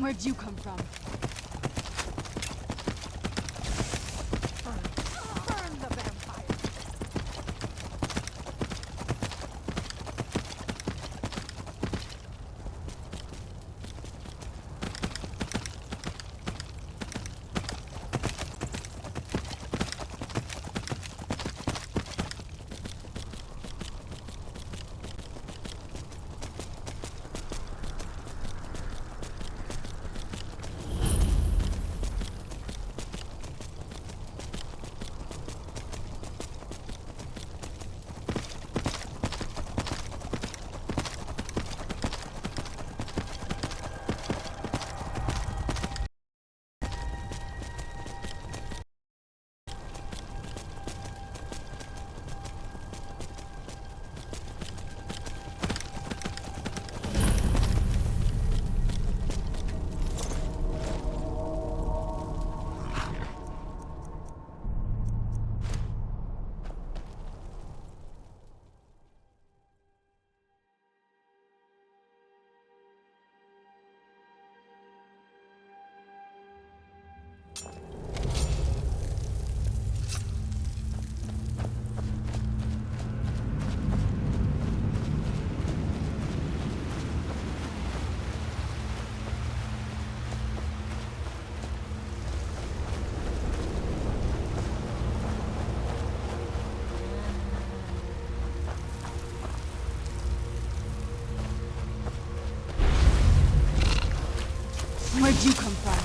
Where'd you come from? Burn the vampire! Where'd you come from?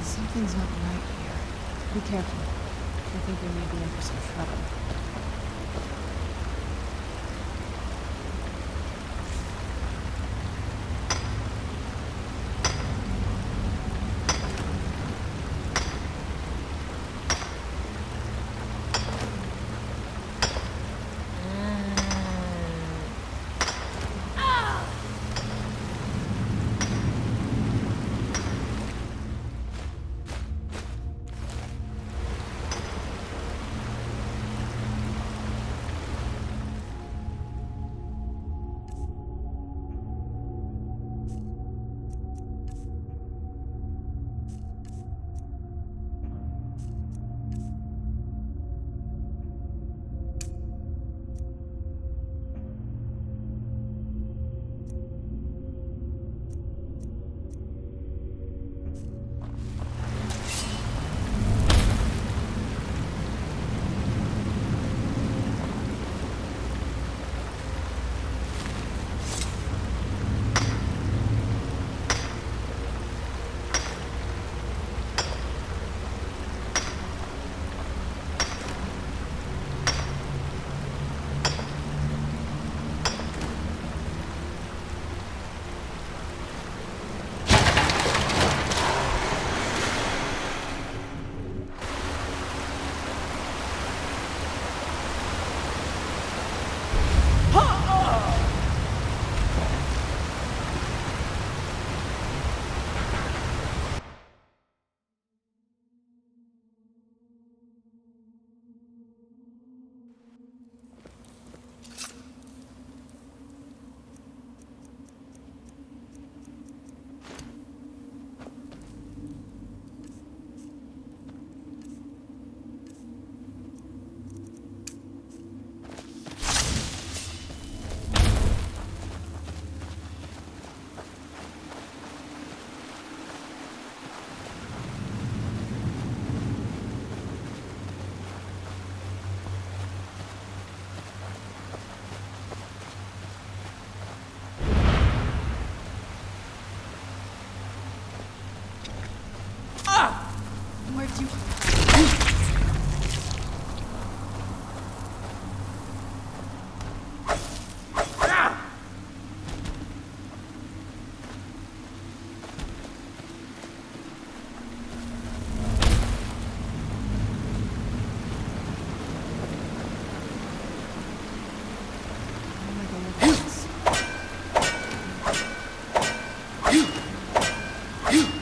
Something's not right here. Be careful. I think we may be in for some trouble. Where'd you come from? You!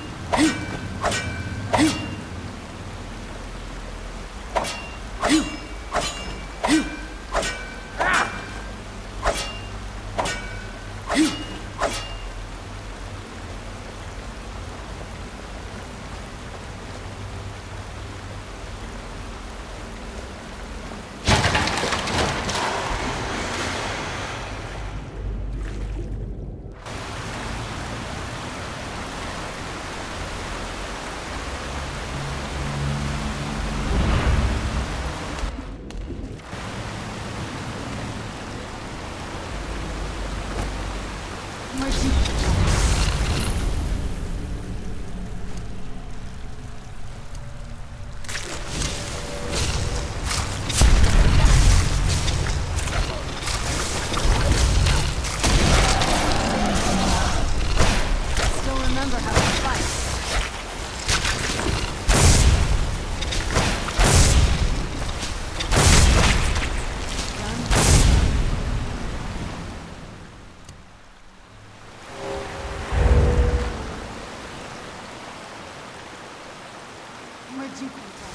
Where'd you come from?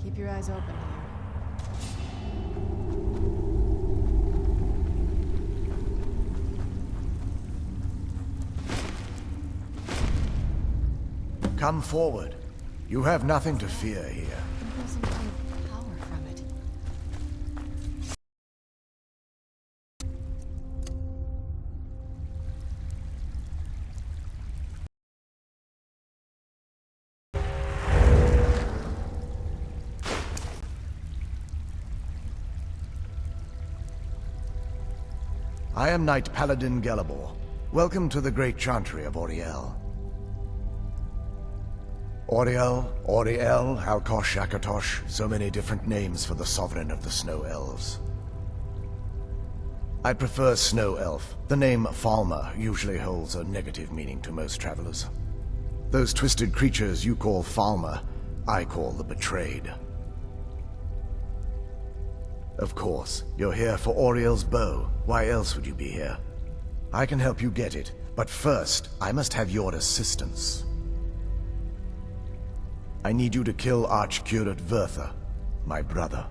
Keep your eyes open here. Come forward. You have nothing to fear here. I feel some kind of power from it. I am Knight Paladin Gelabor. Welcome to the Great Chantry of Auriel. Auriel, Alkosh, Akatosh, so many different names for the sovereign of the Snow Elves. I prefer Snow Elf. The name Falmer usually holds a negative meaning to most travelers. Those twisted creatures you call Falmer, I call the Betrayed. Of course, you're here for Auriel's bow. Why else would you be here? I can help you get it, but first, I must have your assistance. I need you to kill Archcurate Vertha, my brother.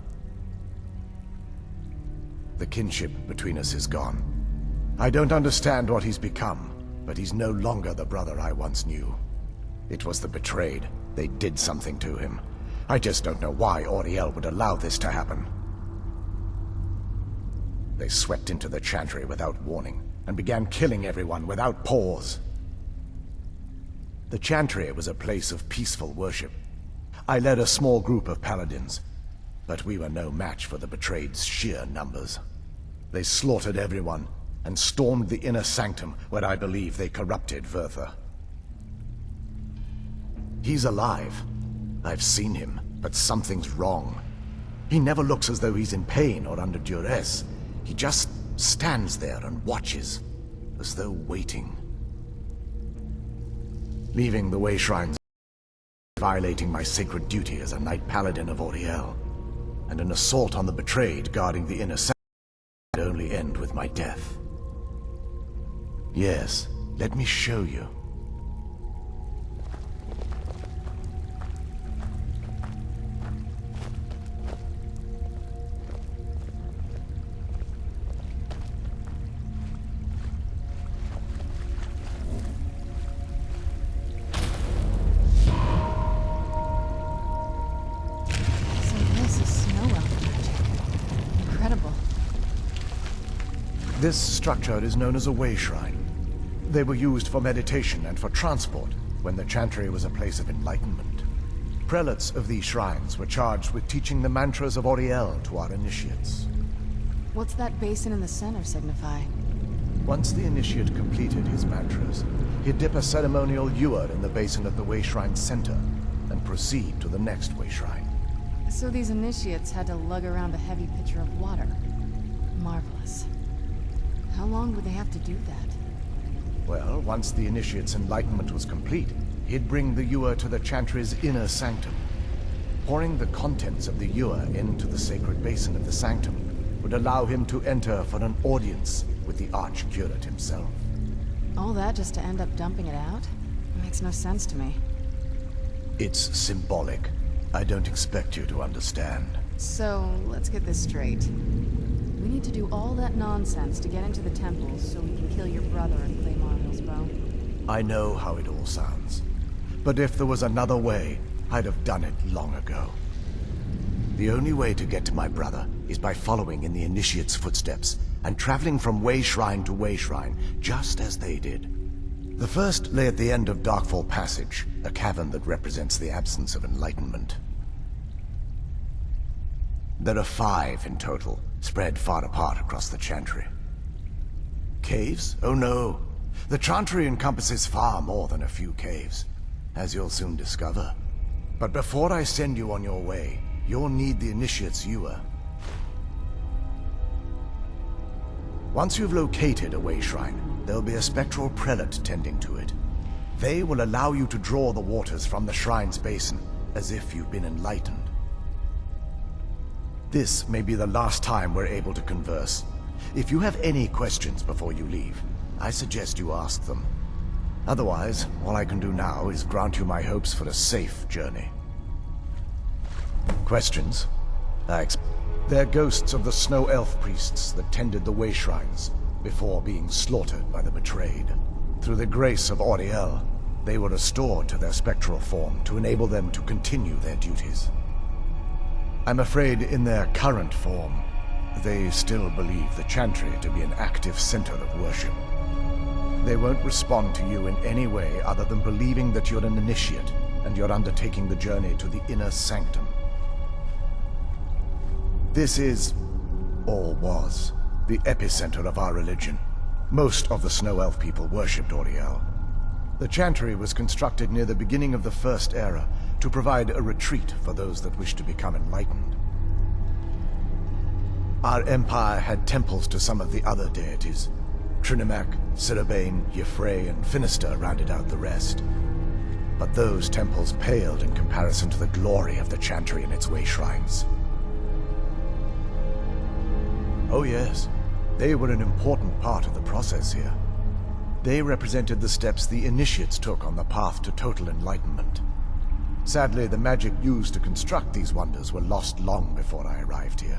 The kinship between us is gone. I don't understand what he's become, but he's no longer the brother I once knew. It was the Betrayed. They did something to him. I just don't know why Auriel would allow this to happen. They swept into the Chantry without warning, and began killing everyone without pause. The Chantry was a place of peaceful worship. I led a small group of paladins, but we were no match for the Betrayed's sheer numbers. They slaughtered everyone and stormed the inner sanctum where I believe they corrupted Vertha. He's alive. I've seen him, but something's wrong. He never looks as though he's in pain or under duress. He just stands there and watches, as though waiting. Leaving the Way Shrines, violating my sacred duty as a Knight Paladin of Auriel, and an assault on the Betrayed guarding the inner sanctum would only end with my death. Yes, let me show you. So this is snow elf magic. Incredible. This structure is known as a Way Shrine. They were used for meditation and for transport when the Chantry was a place of enlightenment. Prelates of these shrines were charged with teaching the mantras of Auriel to our initiates. What's that basin in the center signify? Once the initiate completed his mantras, he'd dip a ceremonial ewer in the basin of the Way Shrine's center and proceed to the next Way Shrine. So these initiates had to lug around a heavy pitcher of water. Marvelous. How long would they have to do that? Well, once the initiate's enlightenment was complete, he'd bring the ewer to the Chantry's inner sanctum. Pouring the contents of the ewer into the sacred basin of the sanctum would allow him to enter for an audience with the Archcurate himself. All that just to end up dumping it out? It makes no sense to me. It's symbolic. I don't expect you to understand. So, let's get this straight. We need to do all that nonsense to get into the temples so we can kill your brother and claim Arnold's bow. I know how it all sounds. But if there was another way, I'd have done it long ago. The only way to get to my brother is by following in the Initiate's footsteps and traveling from Way Shrine to Way Shrine, just as they did. The first lay at the end of Darkfall Passage, a cavern that represents the absence of enlightenment. There are 5 in total, spread far apart across the Chantry. Caves? Oh no. The Chantry encompasses far more than a few caves, as you'll soon discover. But before I send you on your way, you'll need the Initiate's ewer. Once you've located a Way Shrine, there'll be a spectral prelate tending to it. They will allow you to draw the waters from the shrine's basin, as if you've been enlightened. This may be the last time we're able to converse. If you have any questions before you leave, I suggest you ask them. Otherwise, all I can do now is grant you my hopes for a safe journey. Questions? They're ghosts of the snow elf priests that tended the Way Shrines before being slaughtered by the Betrayed. Through the grace of Auriel, they were restored to their spectral form to enable them to continue their duties. I'm afraid in their current form, they still believe the Chantry to be an active center of worship. They won't respond to you in any way other than believing that you're an initiate and you're undertaking the journey to the inner sanctum. This is, or was, the epicenter of our religion. Most of the Snow Elf people worshipped Auriel. The Chantry was constructed near the beginning of the First Era to provide a retreat for those that wish to become enlightened. Our empire had temples to some of the other deities. Trinimac, Sirabane, Yffrey, and Finister rounded out the rest. But those temples paled in comparison to the glory of the Chantry and its Way Shrines. Oh yes, they were an important part of the process here. They represented the steps the Initiates took on the path to total enlightenment. Sadly, the magic used to construct these wonders were lost long before I arrived here.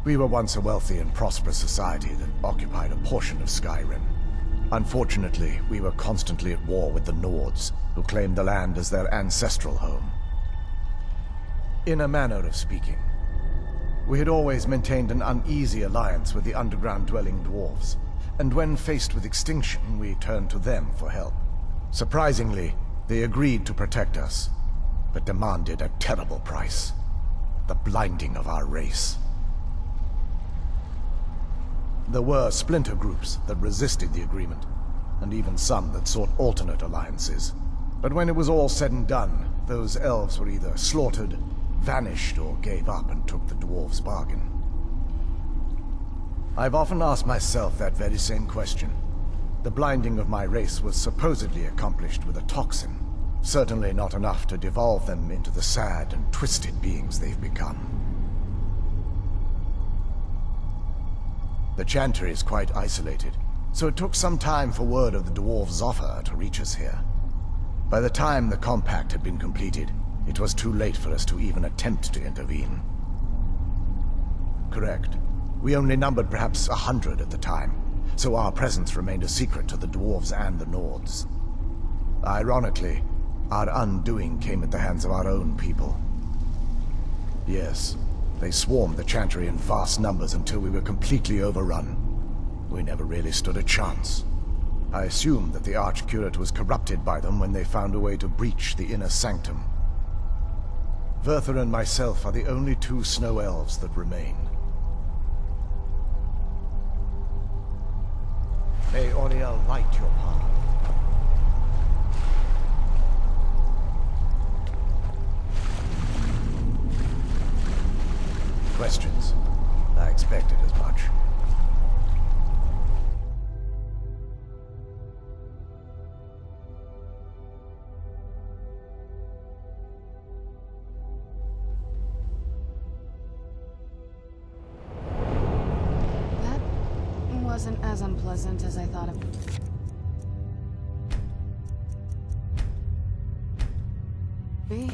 We were once a wealthy and prosperous society that occupied a portion of Skyrim. Unfortunately, we were constantly at war with the Nords, who claimed the land as their ancestral home. In a manner of speaking, we had always maintained an uneasy alliance with the underground-dwelling dwarves, And when faced with extinction, we turned to them for help. Surprisingly, they agreed to protect us, but demanded a terrible price. The blinding of our race. There were splinter groups that resisted the agreement, and even some that sought alternate alliances. But when it was all said and done, those elves were either slaughtered, vanished, or gave up and took the dwarves' bargain. I've often asked myself that very same question. The blinding of my race was supposedly accomplished with a toxin. Certainly not enough to devolve them into the sad and twisted beings they've become. The Chantry is quite isolated, so it took some time for word of the dwarves' offer to reach us here. By the time the compact had been completed, it was too late for us to even attempt to intervene. Correct. We only numbered perhaps 100 at the time, so our presence remained a secret to the dwarves and the Nords. Ironically, our undoing came at the hands of our own people. Yes, they swarmed the Chantry in vast numbers until we were completely overrun. We never really stood a chance. I assumed that the Archcurate was corrupted by them when they found a way to breach the inner sanctum. Werther and myself are the only two snow elves that remain. May Auriel light your path. Questions? I expected as much. That wasn't as unpleasant as I thought it. Be?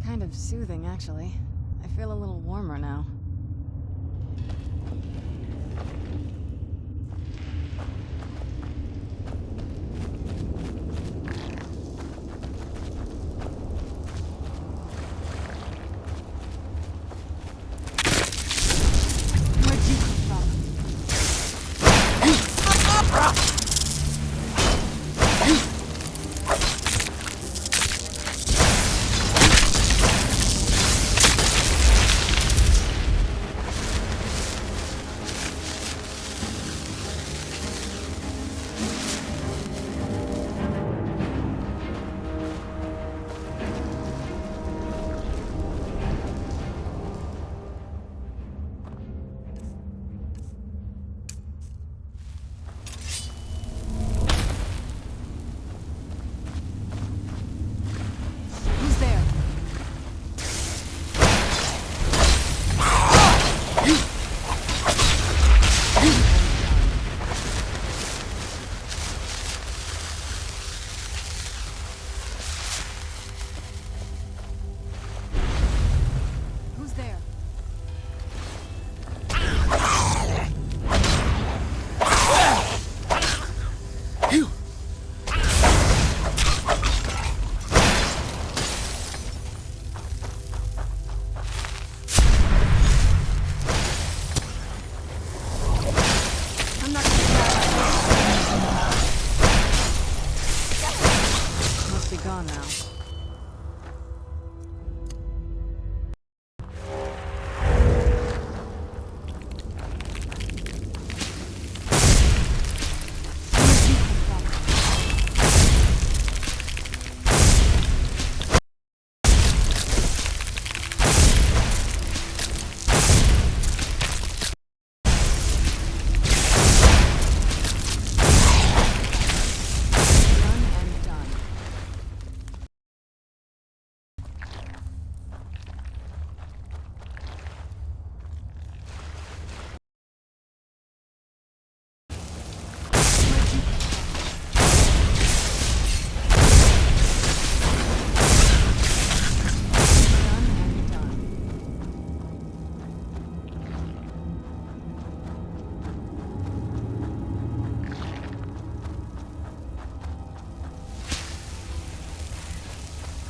Kind of soothing, actually. I feel a little warmer now. Where'd you come from? Who's there? Who's there? I'm not gonna die. Must be gone now. Where'd you come from? Done and done. Where'd you come from? Done and done.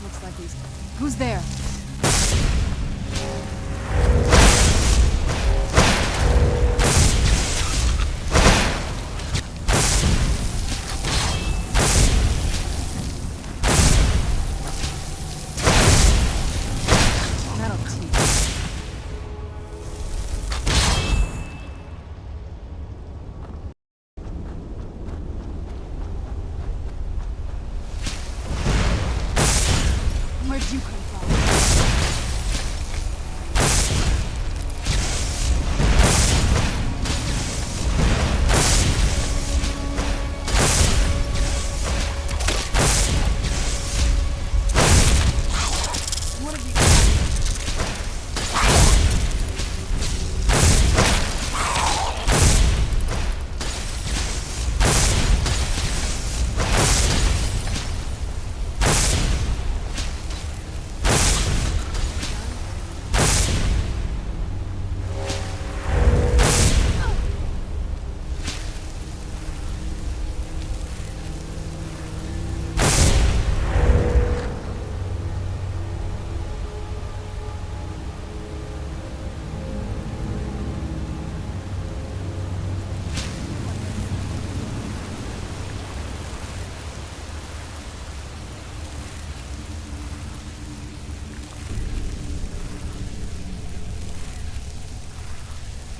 Looks like he's... Who's there? That'll teach. Where'd you come from? What have you done?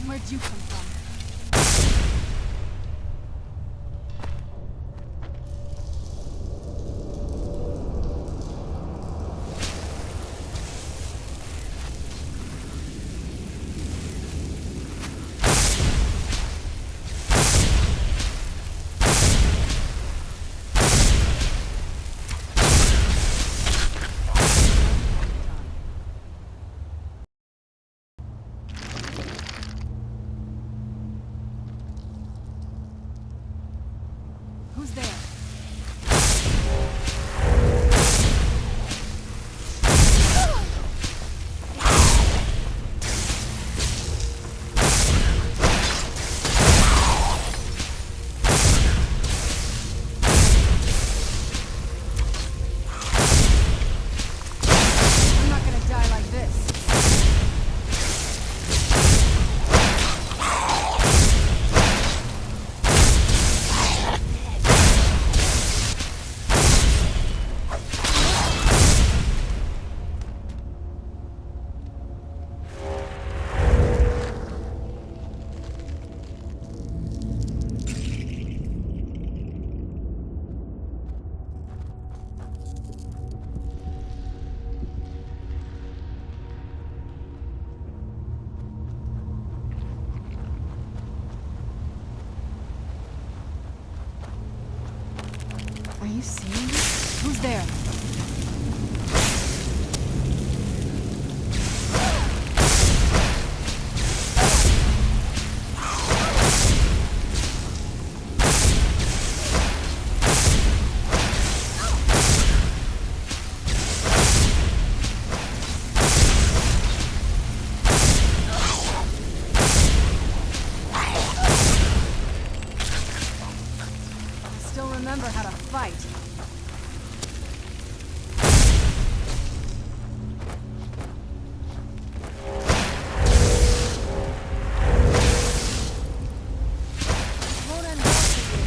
Where'd you come from? you seeing this? Who's there? Remember how to fight. Won't end well for you.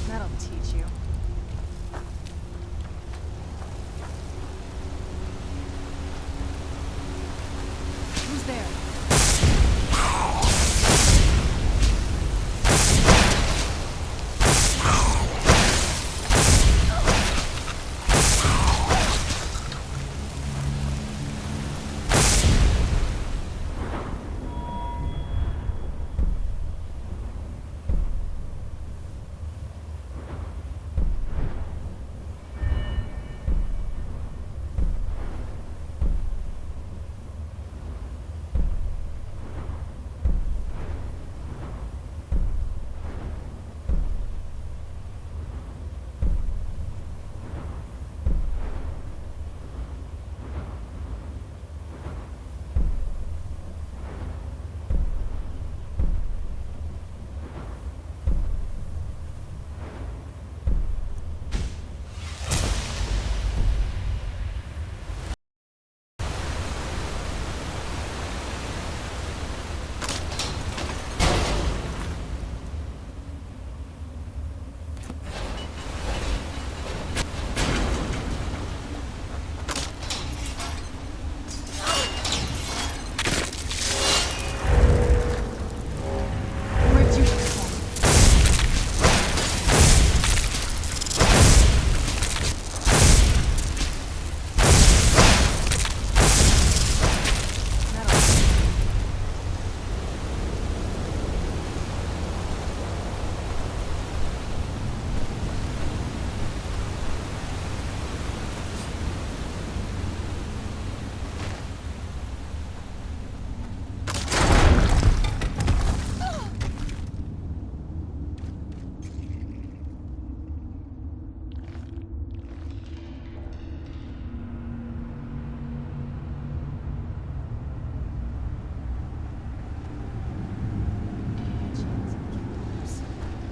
That'll teach you. Who's there?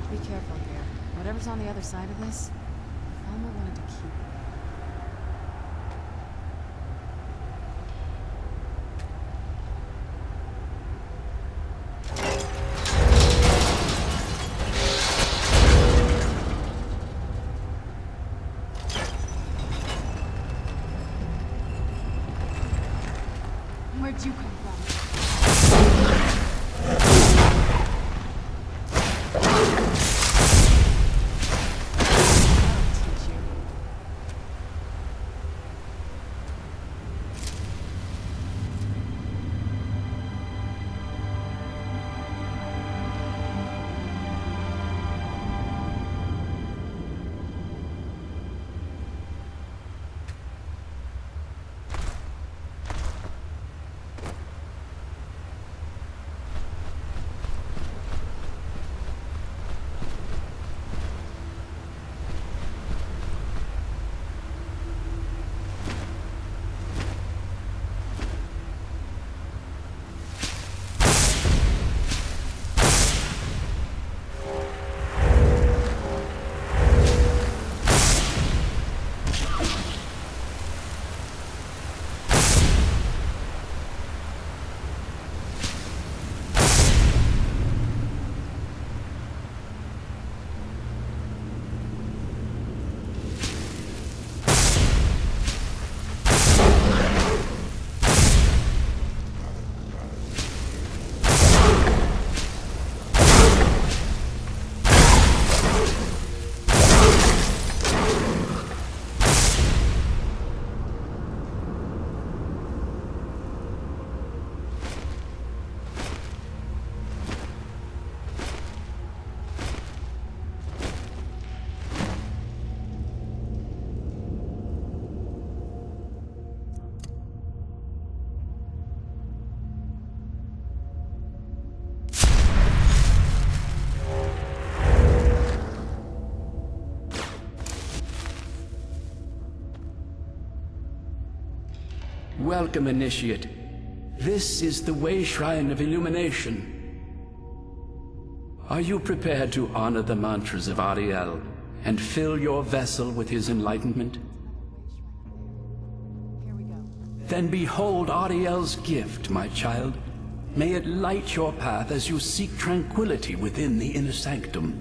Be careful here. Whatever's on the other side of this, Alma wanted to keep it. Where'd you come from? Welcome, Initiate. This is the Way Shrine of Illumination. Are you prepared to honor the mantras of Ariel and fill your vessel with his enlightenment? Here we go. Then behold Ariel's gift, my child. May it light your path as you seek tranquility within the inner sanctum.